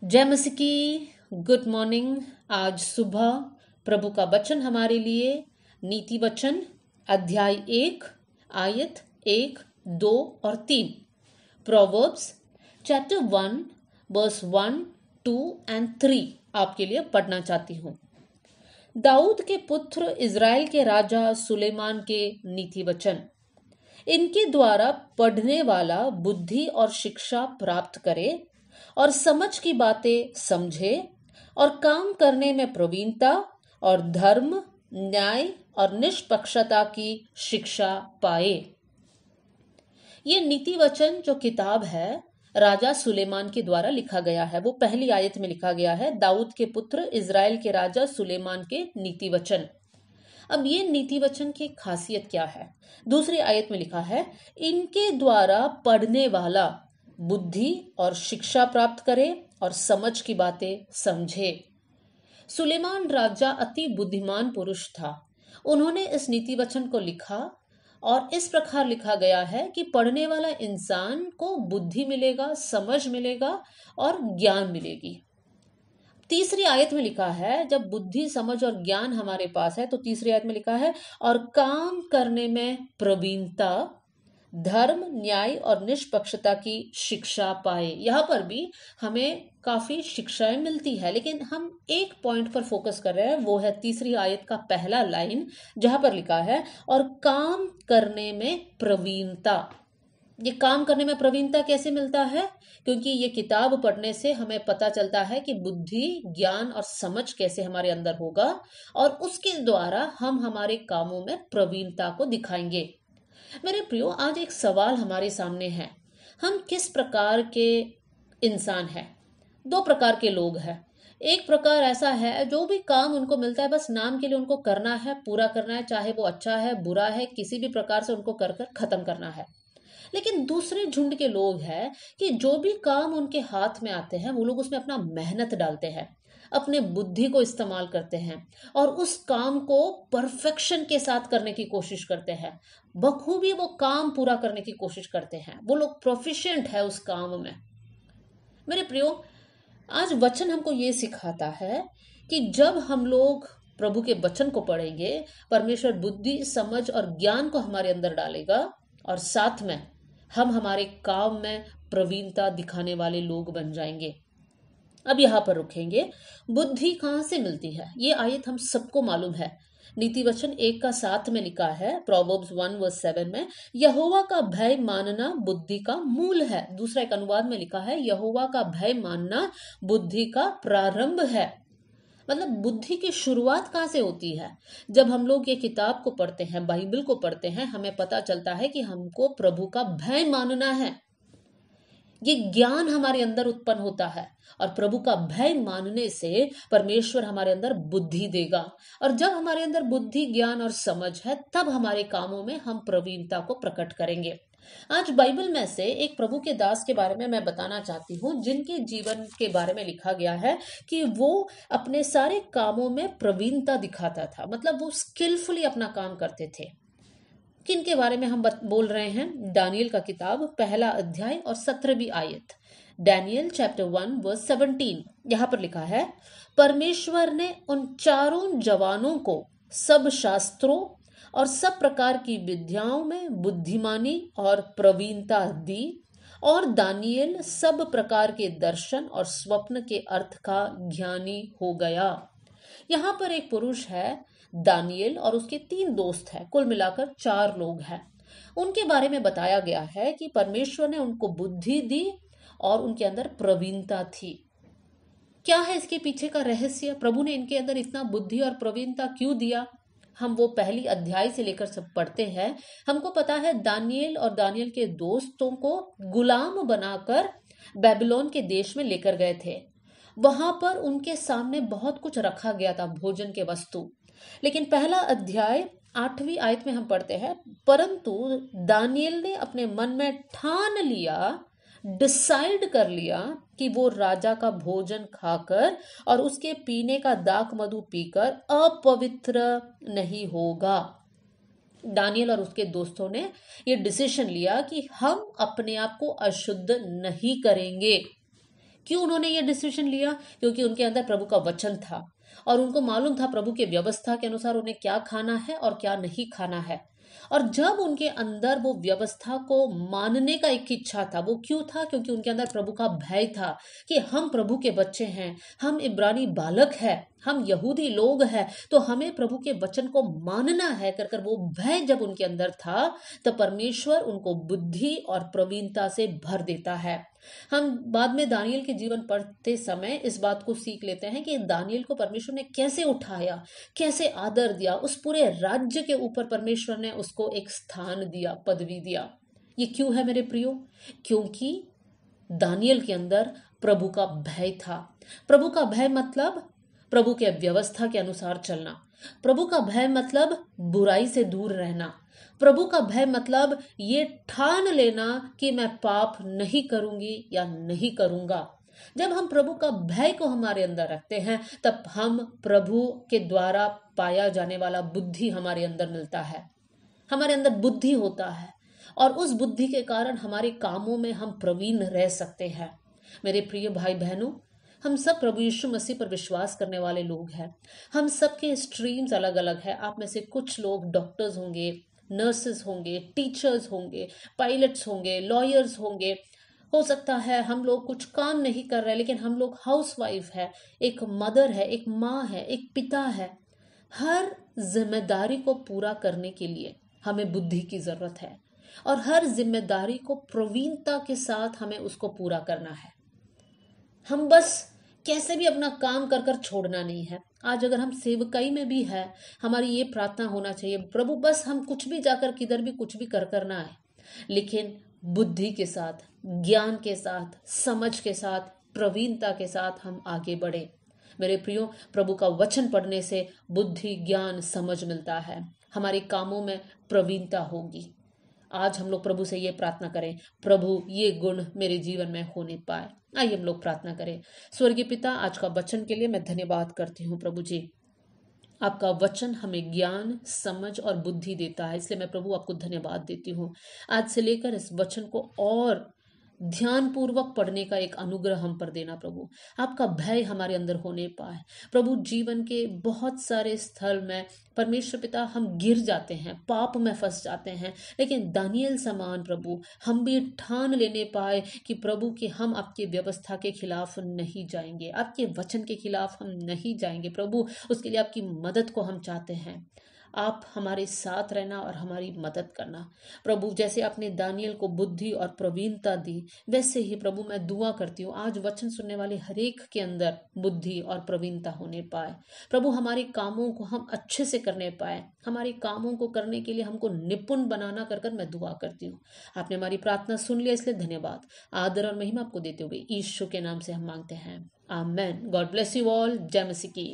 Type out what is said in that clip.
जय मसीह की। Good morning. आज सुबह प्रभु का वचन हमारे लिए नीति वचन अध्याय 1 आयत 1, 2 और 3 प्रोवर्ब्स चैप्टर 1 वर्स 1, 2 एंड 3 आपके लिए पढ़ना चाहती हूँ। दाऊद के पुत्र इज़राइल के राजा सुलेमान के नीति वचन। इनके द्वारा पढ़ने वाला बुद्धि और शिक्षा प्राप्त करे और समझ की बातें समझे और काम करने में प्रवीणता और धर्म, न्याय और निष्पक्षता की शिक्षा पाए। ये नीति वचन जो किताब है राजा सुलेमान के द्वारा लिखा गया है। वो पहली आयत में लिखा गया है, दाऊद के पुत्र इज़राइल के राजा सुलेमान के नीति वचन। अब ये नीति वचन की खासियत क्या है? दूसरी आयत में लिखा है, इनके द्वारा पढ़ने वाला बुद्धि और शिक्षा प्राप्त करे और समझ की बातें समझे। सुलेमान राजा अति बुद्धिमान पुरुष था। उन्होंने इस नीति वचन को लिखा और इस प्रकार लिखा गया है कि पढ़ने वाला इंसान को बुद्धि मिलेगा, समझ मिलेगा और ज्ञान मिलेगी। तीसरी आयत में लिखा है, जब बुद्धि, समझ और ज्ञान हमारे पास है तो तीसरी आयत में लिखा है, और काम करने में प्रवीणता, धर्म, न्याय और निष्पक्षता की शिक्षा पाए। यहाँ पर भी हमें काफी शिक्षाएं मिलती है, लेकिन हम एक पॉइंट पर फोकस कर रहे हैं, वो है तीसरी आयत का पहला लाइन, जहां पर लिखा है, और काम करने में प्रवीणता। ये काम करने में प्रवीणता कैसे मिलता है? क्योंकि ये किताब पढ़ने से हमें पता चलता है कि बुद्धि, ज्ञान और समझ कैसे हमारे अंदर होगा और उसके द्वारा हम हमारे कामों में प्रवीणता को दिखाएंगे। मेरे प्रियो, आज एक सवाल हमारे सामने है, हम किस प्रकार के इंसान हैं? दो प्रकार के लोग हैं। एक प्रकार ऐसा है, जो भी काम उनको मिलता है बस नाम के लिए उनको करना है, पूरा करना है, चाहे वो अच्छा है बुरा है, किसी भी प्रकार से उनको कर कर खत्म करना है। लेकिन दूसरे झुंड के लोग हैं कि जो भी काम उनके हाथ में आते हैं वो लोग उसमें अपना मेहनत डालते हैं, अपने बुद्धि को इस्तेमाल करते हैं और उस काम को परफेक्शन के साथ करने की कोशिश करते हैं। बखूबी वो काम पूरा करने की कोशिश करते हैं। वो लोग प्रोफिशिएंट है उस काम में। मेरे प्रियो, आज वचन हमको ये सिखाता है कि जब हम लोग प्रभु के वचन को पढ़ेंगे, परमेश्वर बुद्धि, समझ और ज्ञान को हमारे अंदर डालेगा और साथ में हम हमारे काम में प्रवीणता दिखाने वाले लोग बन जाएंगे। अब यहाँ पर रुकेंगे। बुद्धि कहाँ से मिलती है? ये आयत हम सबको मालूम है। नीति वचन 1 का 7 में लिखा है, प्रोवर्ब्स 1 वर्स 7 में, यहोवा का भय मानना बुद्धि का मूल है। दूसरा एक अनुवाद में लिखा है, यहोवा का भय मानना बुद्धि का प्रारंभ है। मतलब बुद्धि की शुरुआत कहाँ से होती है? जब हम लोग ये किताब को पढ़ते हैं, बाइबल को पढ़ते हैं, हमें पता चलता है कि हमको प्रभु का भय मानना है। ये ज्ञान हमारे अंदर उत्पन्न होता है और प्रभु का भय मानने से परमेश्वर हमारे अंदर बुद्धि देगा। और जब हमारे अंदर बुद्धि, ज्ञान और समझ है, तब हमारे कामों में हम प्रवीणता को प्रकट करेंगे। आज बाइबल में से एक प्रभु के दास के बारे में मैं बताना चाहती हूँ, जिनके जीवन के बारे में लिखा गया है कि वो अपने सारे कामों में प्रवीणता दिखाता था। मतलब वो स्किलफुली अपना काम करते थे। किन के बारे में हम बोल रहे हैं? दानियल का किताब पहला अध्याय और 17वीं आयत। Daniel chapter 1 verse 17। यहाँ पर लिखा है, परमेश्वर ने उन चारों जवानों को सब शास्त्रों और सब प्रकार की विद्याओं में बुद्धिमानी और प्रवीणता दी, और दानियल सब प्रकार के दर्शन और स्वप्न के अर्थ का ज्ञानी हो गया। यहाँ पर एक पुरुष है दानियल और उसके 3 दोस्त हैं, कुल मिलाकर 4 लोग हैं। उनके बारे में बताया गया है कि परमेश्वर ने उनको बुद्धि दी और उनके अंदर प्रवीणता थी। क्या है इसके पीछे का रहस्य? प्रभु ने इनके अंदर इतना बुद्धि और प्रवीणता क्यों दिया? हम वो पहली अध्याय से लेकर सब पढ़ते हैं। हमको पता है दानियल और दानियल के दोस्तों को गुलाम बनाकर बेबीलोन के देश में लेकर गए थे। वहां पर उनके सामने बहुत कुछ रखा गया था, भोजन के वस्तु। लेकिन पहला अध्याय 8वीं आयत में हम पढ़ते हैं, परंतु दानियल ने अपने मन में ठान लिया, डिसाइड कर लिया कि वो राजा का भोजन खाकर और उसके पीने का दाख मधु पीकर अपवित्र नहीं होगा। दानियल और उसके दोस्तों ने ये डिसीजन लिया कि हम अपने आप को अशुद्ध नहीं करेंगे। क्यों उन्होंने ये डिसीजन लिया? क्योंकि उनके अंदर प्रभु का वचन था और उनको मालूम था प्रभु के व्यवस्था के अनुसार उन्हें क्या खाना है और क्या नहीं खाना है। और जब उनके अंदर वो व्यवस्था को मानने का एक इच्छा था, वो क्यों था? क्योंकि उनके अंदर प्रभु का भय था कि हम प्रभु के बच्चे हैं, हम इब्रानी बालक हैं, हम यहूदी लोग हैं, तो हमें प्रभु के वचन को मानना है। कर कर वो भय जब उनके अंदर था, तो परमेश्वर उनको बुद्धि और प्रवीणता से भर देता है। हम बाद में दानियल के जीवन पढ़ते समय इस बात को सीख लेते हैं कि दानियल को परमेश्वर ने कैसे उठाया, कैसे आदर दिया, उस पूरे राज्य के ऊपर परमेश्वर ने उसको एक स्थान दिया, पदवी दिया। ये क्यों है मेरे प्रियो? क्योंकि दानियल के अंदर प्रभु का भय था। प्रभु का भय मतलब प्रभु के व्यवस्था के अनुसार चलना। प्रभु का भय मतलब बुराई से दूर रहना। प्रभु का भय मतलब ये ठान लेना कि मैं पाप नहीं करूंगी या नहीं करूंगा। जब हम प्रभु का भय को हमारे अंदर रखते हैं, तब हम प्रभु के द्वारा पाया जाने वाला बुद्धि हमारे अंदर मिलता है। हमारे अंदर बुद्धि होता है और उस बुद्धि के कारण हमारे कामों में हम प्रवीण रह सकते हैं। मेरे प्रिय भाई बहनों, हम सब प्रभु यीशु मसीह पर विश्वास करने वाले लोग हैं। हम सबके स्ट्रीम्स अलग अलग है। आप में से कुछ लोग डॉक्टर्स होंगे, नर्सेस होंगे, टीचर्स होंगे, पायलट्स होंगे, लॉयर्स होंगे। हो सकता है हम लोग कुछ काम नहीं कर रहे, लेकिन हम लोग हाउसवाइफ है, एक मदर है, एक माँ है, एक पिता है। हर जिम्मेदारी को पूरा करने के लिए हमें बुद्धि की जरूरत है और हर जिम्मेदारी को प्रवीणता के साथ हमें उसको पूरा करना है। हम बस कैसे भी अपना काम कर कर छोड़ना नहीं है। आज अगर हम सेवकाई में भी है, हमारी ये प्रार्थना होना चाहिए, प्रभु बस हम कुछ भी जाकर किधर भी कुछ भी कर करना है, लेकिन बुद्धि के साथ, ज्ञान के साथ, समझ के साथ, प्रवीणता के साथ हम आगे बढ़े। मेरे प्रियो, प्रभु का वचन पढ़ने से बुद्धि, ज्ञान, समझ मिलता है। हमारे कामों में प्रवीणता होगी। आज हम लोग प्रभु से ये प्रार्थना करें, प्रभु ये गुण मेरे जीवन में होने पाए। आइए हम लोग प्रार्थना करें। स्वर्गीय पिता, आज का वचन के लिए मैं धन्यवाद करती हूँ प्रभु जी। आपका वचन हमें ज्ञान, समझ और बुद्धि देता है, इसलिए मैं प्रभु आपको धन्यवाद देती हूँ। आज से लेकर इस वचन को और ध्यान पूर्वक पढ़ने का एक अनुग्रह हम पर देना प्रभु। आपका भय हमारे अंदर होने पाए प्रभु। जीवन के बहुत सारे स्थल में परमेश्वर पिता हम गिर जाते हैं, पाप में फंस जाते हैं, लेकिन दानियल समान प्रभु हम भी ठान लेने पाए कि प्रभु कि हम आपकी व्यवस्था के खिलाफ नहीं जाएंगे, आपके वचन के खिलाफ हम नहीं जाएंगे प्रभु। उसके लिए आपकी मदद को हम चाहते हैं। आप हमारे साथ रहना और हमारी मदद करना प्रभु। जैसे आपने दानियल को बुद्धि और प्रवीणता दी, वैसे ही प्रभु मैं दुआ करती हूँ आज वचन सुनने वाले हरेक के अंदर बुद्धि और प्रवीणता होने पाए प्रभु। हमारे कामों को हम अच्छे से करने पाए, हमारे कामों को करने के लिए हमको निपुण बनाना कर कर मैं दुआ करती हूँ। आपने हमारी प्रार्थना सुन लिया, इसलिए धन्यवाद। आदर और महिमा आपको देते हुए यीशु के नाम से हम मांगते हैं, आमेन। God bless you all. जय मसीह की।